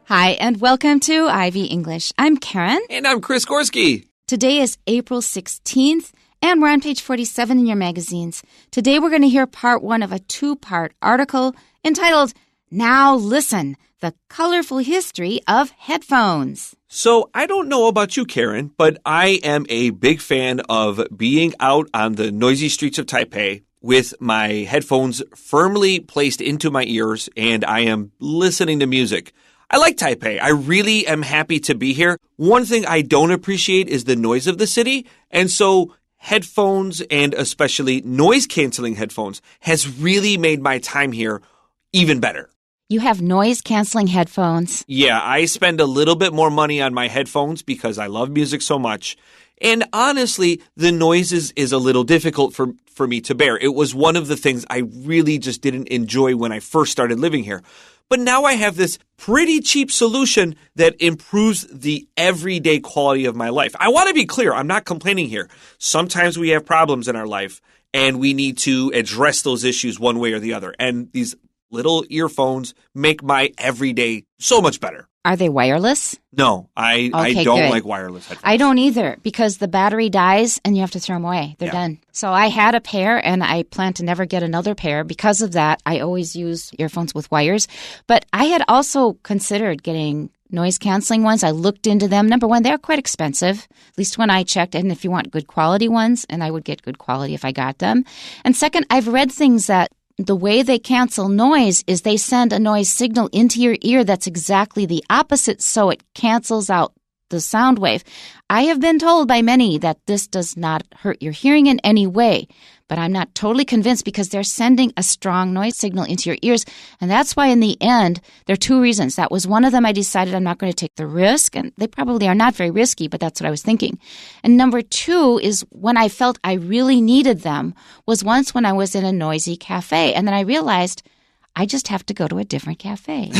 Hi, and welcome to Ivy English. I'm Karen. And I'm Chris Gorski. Today is April 16th, and we're on page 47 in your magazines. Today we're going to hear part one of a two-part article entitled, Now Listen, The Colorful History of Headphones. So I don't know about you, Karen, but I am a big fan of being out on the noisy streets of Taipei with my headphones firmly placed into my ears, and I am listening to music. I like Taipei. I really am happy to be here. One thing I don't appreciate is the noise of the city, and so headphones, and especially noise-canceling headphones, has really made my time here even better. You have noise-canceling headphones? Yeah, I spend a little bit more money on my headphones because I love music so much. And honestly, the noise is a little difficult for me to bear. It was one of the things I really just didn't enjoy when I first started living here. But now I have this pretty cheap solution that improves the everyday quality of my life. I want to be clear, I'm not complaining here. Sometimes we have problems in our life, and we need to address those issues one way or the other. And these little earphones make my everyday so much better. Are they wireless? No, I don't like wireless headphones. I don't either, because the battery dies and you have to throw them away. They're done. So I had a pair, and I plan to never get another pair. Because of that, I always use earphones with wires. But I had also considered getting noise-canceling ones. I looked into them. Number one, they're quite expensive, at least when I checked. And if you want good quality ones, and I would get good quality if I got them. And second, I've read things that the way they cancel noise is they send a noise signal into your ear that's exactly the opposite, so it cancels out the sound wave. I have been told by many that this does not hurt your hearing in any way, but I'm not totally convinced because they're sending a strong noise signal into your ears, and that's why in the end, there are two reasons. That was one of them. I decided I'm not going to take the risk, and they probably are not very risky, but that's what I was thinking. And number two is when I felt I really needed them was once when I was in a noisy cafe, and then I realized I just have to go to a different cafe.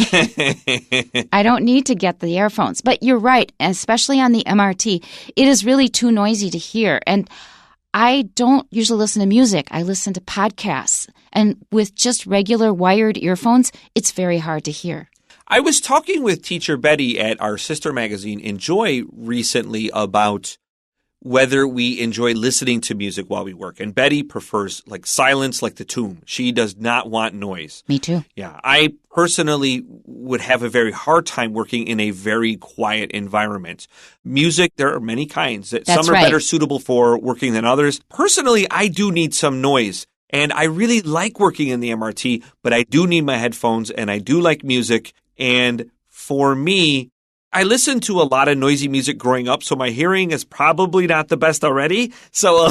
I don't need to get the earphones. But you're right, especially on the MRT. It is really too noisy to hear. And I don't usually listen to music. I listen to podcasts. And with just regular wired earphones, it's very hard to hear. I was talking with teacher Betty at our sister magazine, Enjoy, recently about whether we enjoy listening to music while we work. And Betty prefers silence like the tomb. She does not want noise. Me too. Yeah. I personally would have a very hard time working in a very quiet environment. Music, there are many kinds. Some are better suitable for working than others. Personally, I do need some noise. And I really like working in the MRT, but I do need my headphones and I do like music. And for me, I listened to a lot of noisy music growing up, so my hearing is probably not the best already. So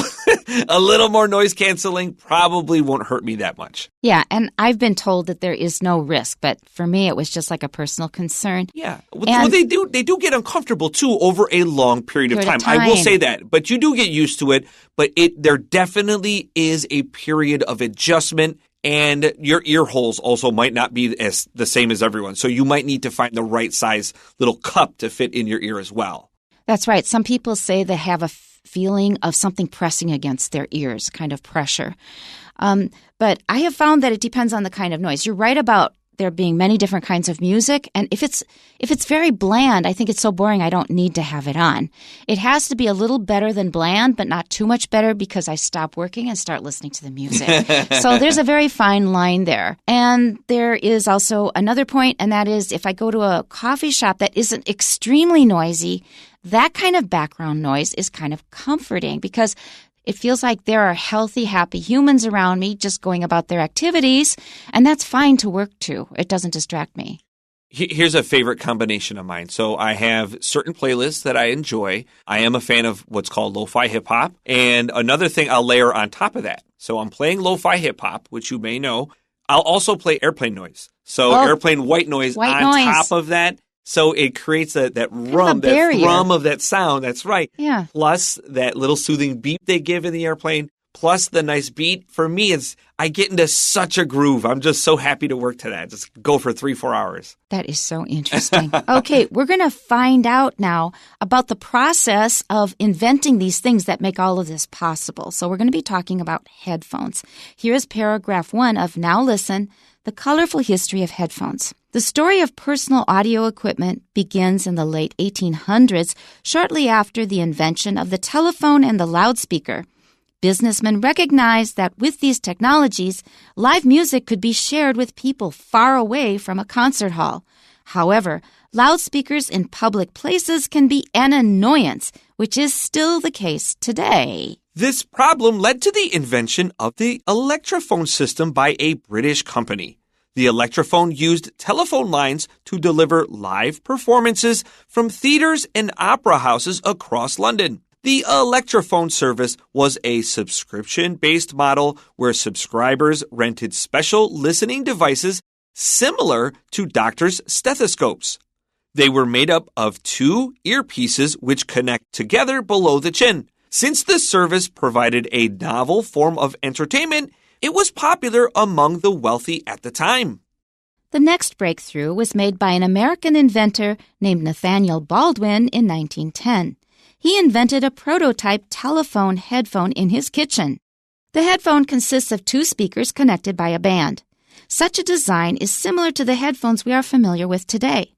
a little more noise canceling probably won't hurt me that much. Yeah, and I've been told that there is no risk, but for me it was just like a personal concern. Yeah, well, they do get uncomfortable too over a long period of time. I will say that, but you do get used to it. But there definitely is a period of adjustment. And your ear holes also might not be the same as everyone. So you might need to find the right size little cup to fit in your ear as well. That's right. Some people say they have a feeling of something pressing against their ears, kind of pressure. But I have found that it depends on the kind of noise. You're right about there being many different kinds of music. And if it's very bland, I think it's so boring I don't need to have it on. It has to be a little better than bland, but not too much better because I stop working and start listening to the music. So there's a very fine line there. And there is also another point, and that is if I go to a coffee shop that isn't extremely noisy, that kind of background noise is kind of comforting because it feels like there are healthy, happy humans around me just going about their activities, and that's fine to work to. It doesn't distract me. Here's a favorite combination of mine. So I have certain playlists that I enjoy. I am a fan of what's called lo-fi hip-hop. And another thing I'll layer on top of that. So I'm playing lo-fi hip-hop, which you may know. I'll also play airplane noise. So airplane white noise top of that. So it creates that thrum of that sound. That's right. Yeah. Plus that little soothing beep they give in the airplane. Plus the nice beat. For me, I get into such a groove. I'm just so happy to work to that. Just go for 3-4 hours. That is so interesting. Okay, we're going to find out now about the process of inventing these things that make all of this possible. So we're going to be talking about headphones. Here is paragraph 1 of Now Listen, The Colorful History of Headphones. The story of personal audio equipment begins in the late 1800s, shortly after the invention of the telephone and the loudspeaker. Businessmen recognized that with these technologies, live music could be shared with people far away from a concert hall. However, loudspeakers in public places can be an annoyance, which is still the case today. This problem led to the invention of the electrophone system by a British company. The electrophone used telephone lines to deliver live performances from theaters and opera houses across London. The electrophone service was a subscription-based model where subscribers rented special listening devices similar to doctors' stethoscopes. They were made up of two earpieces which connect together below the chin. Since the service provided a novel form of entertainment, it was popular among the wealthy at the time. The next breakthrough was made by an American inventor named Nathaniel Baldwin in 1910. He invented a prototype telephone headphone in his kitchen. The headphone consists of two speakers connected by a band. Such a design is similar to the headphones we are familiar with today.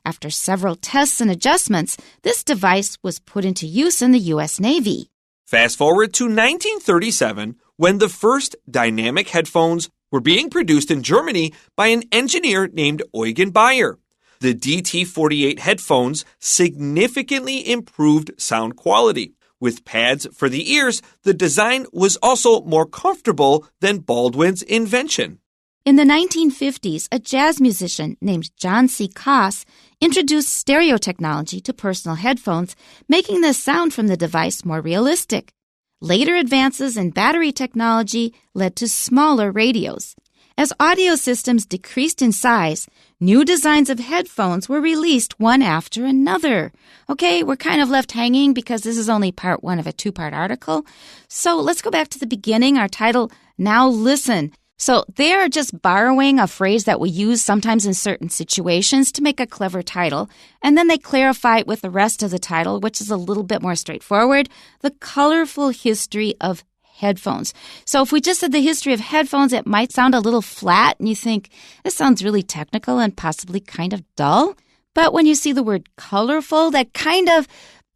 After several tests and adjustments, this device was put into use in the U.S. Navy. Fast forward to 1937, when the first dynamic headphones were being produced in Germany by an engineer named Eugen Bayer. The DT48 headphones significantly improved sound quality. With pads for the ears, the design was also more comfortable than Baldwin's invention. In the 1950s, a jazz musician named John C. Koss introduced stereo technology to personal headphones, making the sound from the device more realistic. Later advances in battery technology led to smaller radios. As audio systems decreased in size, new designs of headphones were released one after another. Okay, we're kind of left hanging because this is only part one of a two-part article. So let's go back to the beginning, our title, Now Listen. So they are just borrowing a phrase that we use sometimes in certain situations to make a clever title, and then they clarify it with the rest of the title, which is a little bit more straightforward, the colorful history of headphones. So if we just said the history of headphones, it might sound a little flat, and you think, this sounds really technical and possibly kind of dull. But when you see the word colorful, that kind of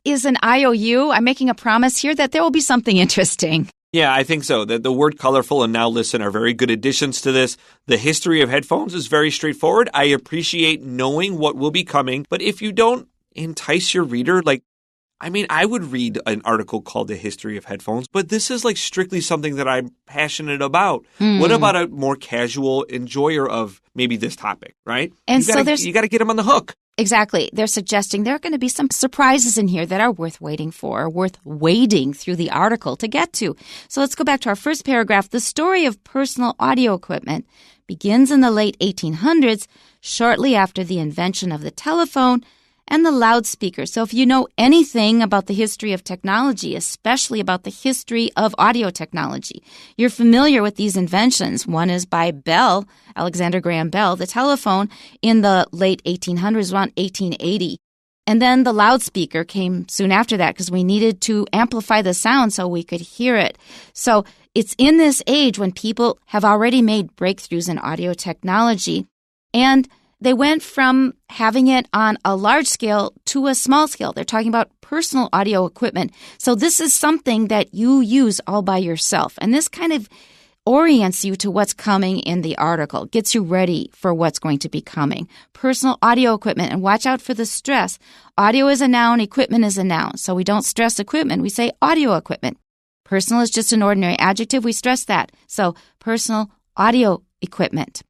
is an IOU. I'm making a promise here that there will be something interesting. Yeah, I think so. The word colorful and Now Listen are very good additions to this. The history of headphones is very straightforward. I appreciate knowing what will be coming. But if you don't entice your reader, I would read an article called The History of Headphones, but this is strictly something that I'm passionate about. What about a more casual enjoyer of maybe this topic, right? And you got to get them on the hook. Exactly. They're suggesting there are going to be some surprises in here that are worth waiting for, worth wading through the article to get to. So let's go back to our first paragraph. The story of personal audio equipment begins in the late 1800s, shortly after the invention of the telephone and the loudspeaker. So if you know anything about the history of technology, especially about the history of audio technology, you're familiar with these inventions. One is by Bell, Alexander Graham Bell, the telephone in the late 1800s, around 1880. And then the loudspeaker came soon after that because we needed to amplify the sound so we could hear it. So it's in this age when people have already made breakthroughs in audio technology, and they went from having it on a large scale to a small scale. They're talking about personal audio equipment. So this is something that you use all by yourself. And this kind of orients you to what's coming in the article, gets you ready for what's going to be coming. Personal audio equipment, and watch out for the stress. Audio is a noun, equipment is a noun. So we don't stress equipment, we say audio equipment. Personal is just an ordinary adjective, we stress that. So personal audio equipment.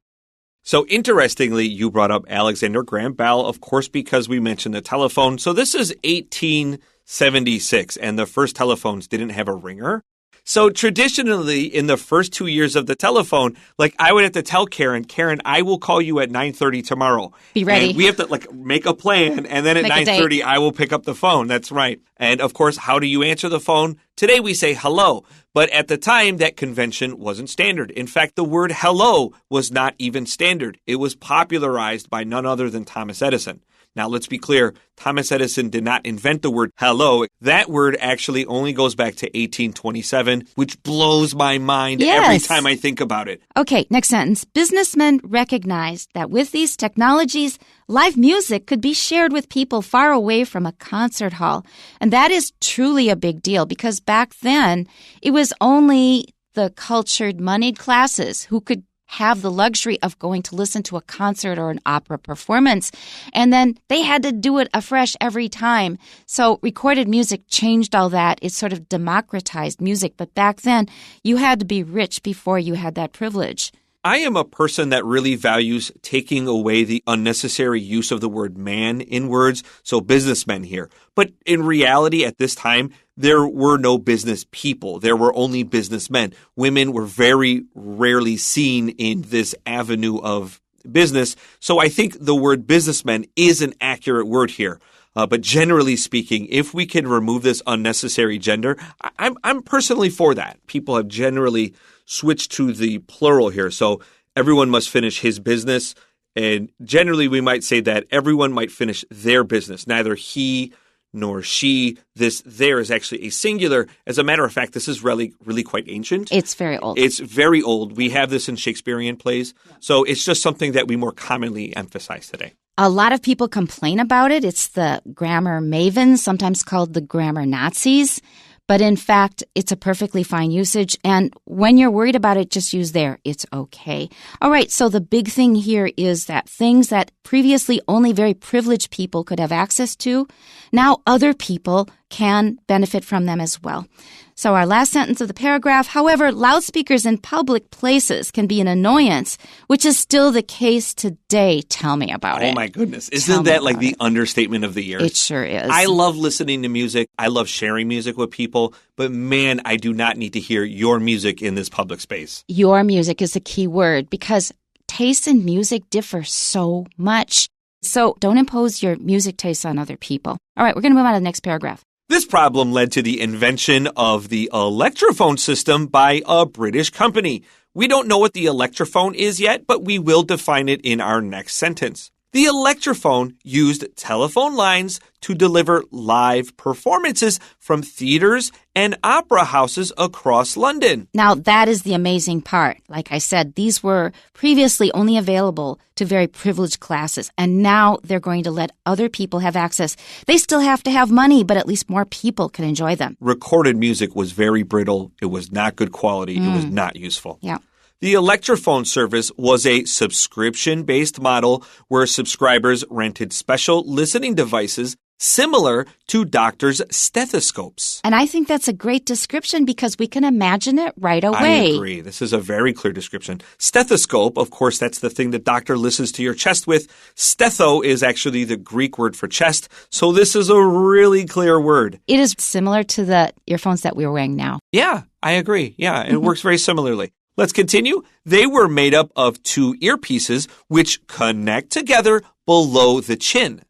So interestingly, you brought up Alexander Graham Bell, of course, because we mentioned the telephone. So this is 1876, and the first telephones didn't have a ringer. So traditionally, in the first 2 years of the telephone, I would have to tell Karen, I will call you at 9:30 tomorrow. Be ready. And we have to make a plan, and then at 9:30, I will pick up the phone. That's right. And of course, how do you answer the phone? Today we say hello. But at the time, that convention wasn't standard. In fact, the word hello was not even standard. It was popularized by none other than Thomas Edison. Now, let's be clear. Thomas Edison did not invent the word hello. That word actually only goes back to 1827, which blows my mind every time I think about it. Okay, next sentence. Businessmen recognized that with these technologies, live music could be shared with people far away from a concert hall. And that is truly a big deal because back then, it was only the cultured, moneyed classes who could have the luxury of going to listen to a concert or an opera performance. And then they had to do it afresh every time. So recorded music changed all that. It sort of democratized music. But back then, you had to be rich before you had that privilege. I am a person that really values taking away the unnecessary use of the word man in words, so businessmen here. But in reality, at this time, there were no business people. There were only businessmen. Women were very rarely seen in this avenue of business. So I think the word businessman is an accurate word here. But generally speaking, if we can remove this unnecessary gender, I'm personally for that. People have generally switched to the plural here. So everyone must finish his business. And generally, we might say that everyone might finish their business. Neither he nor she. This there is actually a singular. As a matter of fact, this is really quite ancient. It's very old. It's very old. We have this in Shakespearean plays. So it's just something that we more commonly emphasize today. A lot of people complain about it. It's the grammar mavens, sometimes called the grammar Nazis. But in fact, it's a perfectly fine usage. And when you're worried about it, just use there. It's okay. All right. So the big thing here is that things that previously only very privileged people could have access to, now other people can benefit from them as well. So our last sentence of the paragraph, however, loudspeakers in public places can be an annoyance, which is still the case today. Tell me about it. Oh, my goodness. Isn't that like the understatement of the year? It sure is. I love listening to music. I love sharing music with people. But man, I do not need to hear your music in this public space. Your music is the key word because tastes in music differ so much. So don't impose your music tastes on other people. All right, we're going to move on to the next paragraph. This problem led to the invention of the electrophone system by a British company. We don't know what the electrophone is yet, but we will define it in our next sentence. The electrophone used telephone lines to deliver live performances from theaters and opera houses across London. Now, that is the amazing part. Like I said, these were previously only available to very privileged classes, and now they're going to let other people have access. They still have to have money, but at least more people can enjoy them. Recorded music was very brittle. It was not good quality. It was not useful. Yeah. The electrophone service was a subscription-based model where subscribers rented special listening devices similar to doctors' stethoscopes. And I think that's a great description because we can imagine it right away. I agree. This is a very clear description. Stethoscope, of course, that's the thing the doctor listens to your chest with. Stetho is actually the Greek word for chest, so this is a really clear word. It is similar to the earphones that we're wearing now. Yeah, I agree. Yeah, it works very similarly. Let's continue. They were made up of two earpieces which connect together below the chin.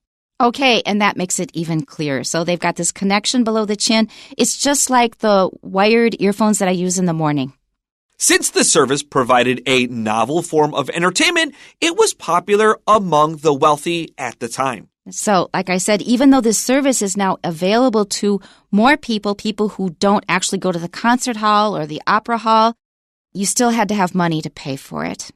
Okay, and that makes it even clearer. So they've got this connection below the chin. It's just like the wired earphones that I use in the morning. Since the service provided a novel form of entertainment, it was popular among the wealthy at the time. So, like I said, even though this service is now available to more people who don't actually go to the concert hall or the opera hall, you still had to have money to pay for it.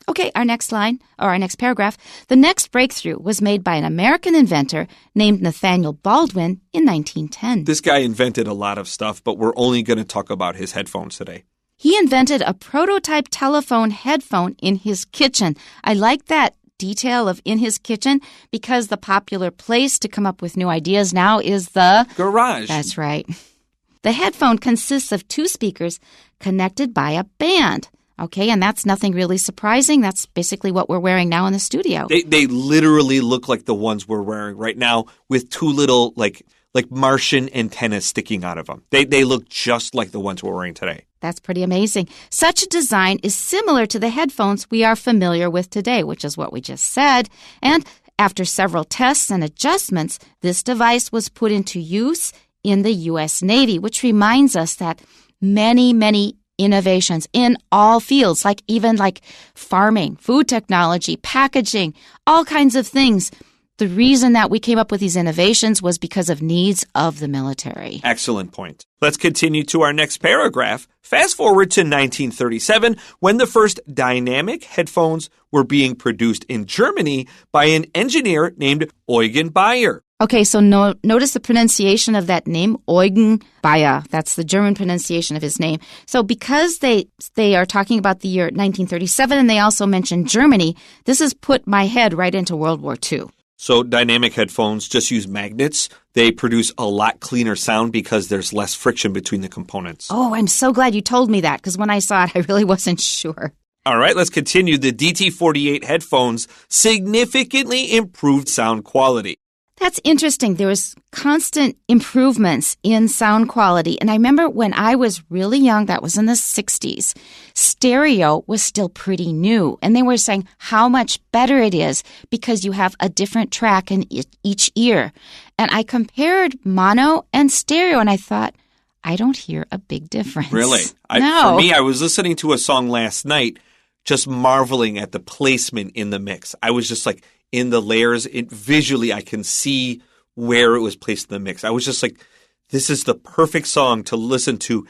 Okay, our next line, or our next paragraph. The next breakthrough was made by an American inventor named Nathaniel Baldwin in 1910. This guy invented a lot of stuff, but we're only going to talk about his headphones today. He invented a prototype telephone headphone in his kitchen. I like that detail of in his kitchen because the popular place to come up with new ideas now is the garage. That's right. The headphone consists of two speakers connected by a band. Okay, and that's nothing really surprising. That's basically what we're wearing now in the studio. They literally look like the ones we're wearing right now with two little like Martian antennas sticking out of them. They look just like the ones we're wearing today. That's pretty amazing. Such a design is similar to the headphones we are familiar with today, which is what we just said. And after several tests and adjustments, this device was put into use in the U.S. Navy, which reminds us that many innovations in all fields, even farming, food technology, packaging, all kinds of things, the reason that we came up with these innovations was because of needs of the military. Excellent point. Let's continue to our next paragraph. Fast forward to 1937, when the first dynamic headphones were being produced in Germany by an engineer named Eugen Bayer. Okay, so notice the pronunciation of that name, Eugen Bayer. That's the German pronunciation of his name. So because they are talking about the year 1937 and they also mention Germany, this has put my head right into World War II. So dynamic headphones just use magnets. They produce a lot cleaner sound because there's less friction between the components. Oh, I'm so glad you told me that because when I saw it, I really wasn't sure. All right, let's continue. The DT48 headphones significantly improved sound quality. That's interesting. There was constant improvements in sound quality. And I remember when I was really young, that was in the 60s, stereo was still pretty new. And they were saying how much better it is because you have a different track in each ear. And I compared mono and stereo and I thought, I don't hear a big difference. Really? No. For me, I was listening to a song last night, just marveling at the placement in the mix. I was just like, in the layers, visually I can see where it was placed in the mix. I was just like, this is the perfect song to listen to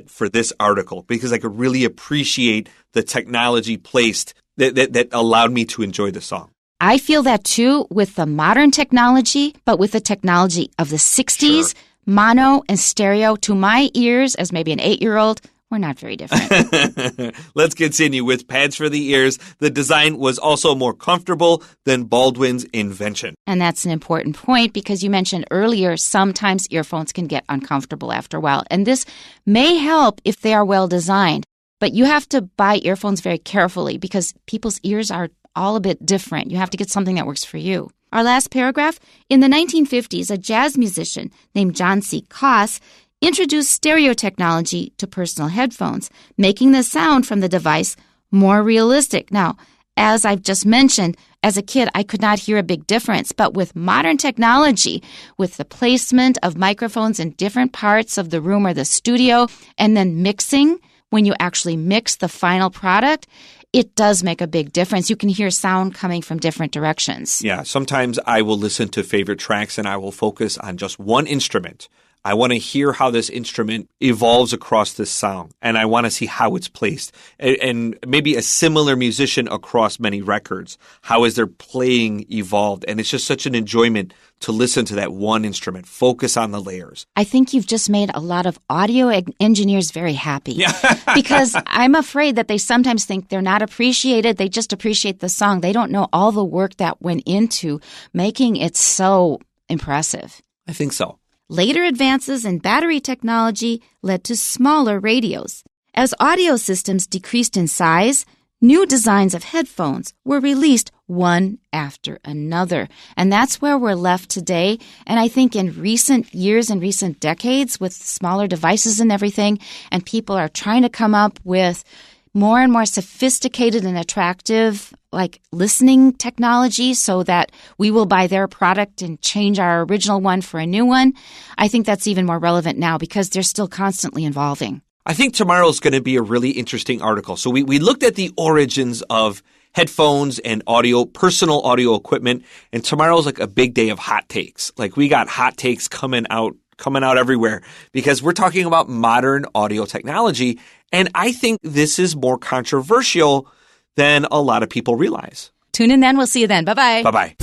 for this article because I could really appreciate the technology placed that allowed me to enjoy the song. I feel that too with the modern technology, but with the technology of the 60s, Sure. Mono and stereo to my ears as maybe an 8-year-old, we're not very different. Let's continue with pads for the ears. The design was also more comfortable than Baldwin's invention. And that's an important point because you mentioned earlier, sometimes earphones can get uncomfortable after a while. And this may help if they are well designed. But you have to buy earphones very carefully because people's ears are all a bit different. You have to get something that works for you. Our last paragraph, in the 1950s, a jazz musician named John C. Koss introduced stereo technology to personal headphones, making the sound from the device more realistic. Now, as I've just mentioned, as a kid, I could not hear a big difference, but with modern technology, with the placement of microphones in different parts of the room or the studio, and then mixing, when you actually mix the final product, it does make a big difference. You can hear sound coming from different directions. Yeah, sometimes I will listen to favorite tracks and I will focus on just one instrument. I want to hear how this instrument evolves across this song, and I want to see how it's placed. And maybe a similar musician across many records. How is their playing evolved? And it's just such an enjoyment to listen to that one instrument, focus on the layers. I think you've just made a lot of audio engineers very happy. Yeah. Because I'm afraid that they sometimes think they're not appreciated. They just appreciate the song. They don't know all the work that went into making it so impressive. I think so. Later advances in battery technology led to smaller radios. As audio systems decreased in size, new designs of headphones were released one after another. And that's where we're left today. And I think in recent years and recent decades with smaller devices and everything, and people are trying to come up with more and more sophisticated and attractive listening technology so that we will buy their product and change our original one for a new one. I think that's even more relevant now because they're still constantly evolving. I think tomorrow's going to be a really interesting article. So we looked at the origins of headphones and personal audio equipment, and tomorrow's like a big day of hot takes. Like we got hot takes coming out everywhere because we're talking about modern audio technology. And I think this is more controversial than a lot of people realize. Tune in then. We'll see you then. Bye-bye. Bye-bye.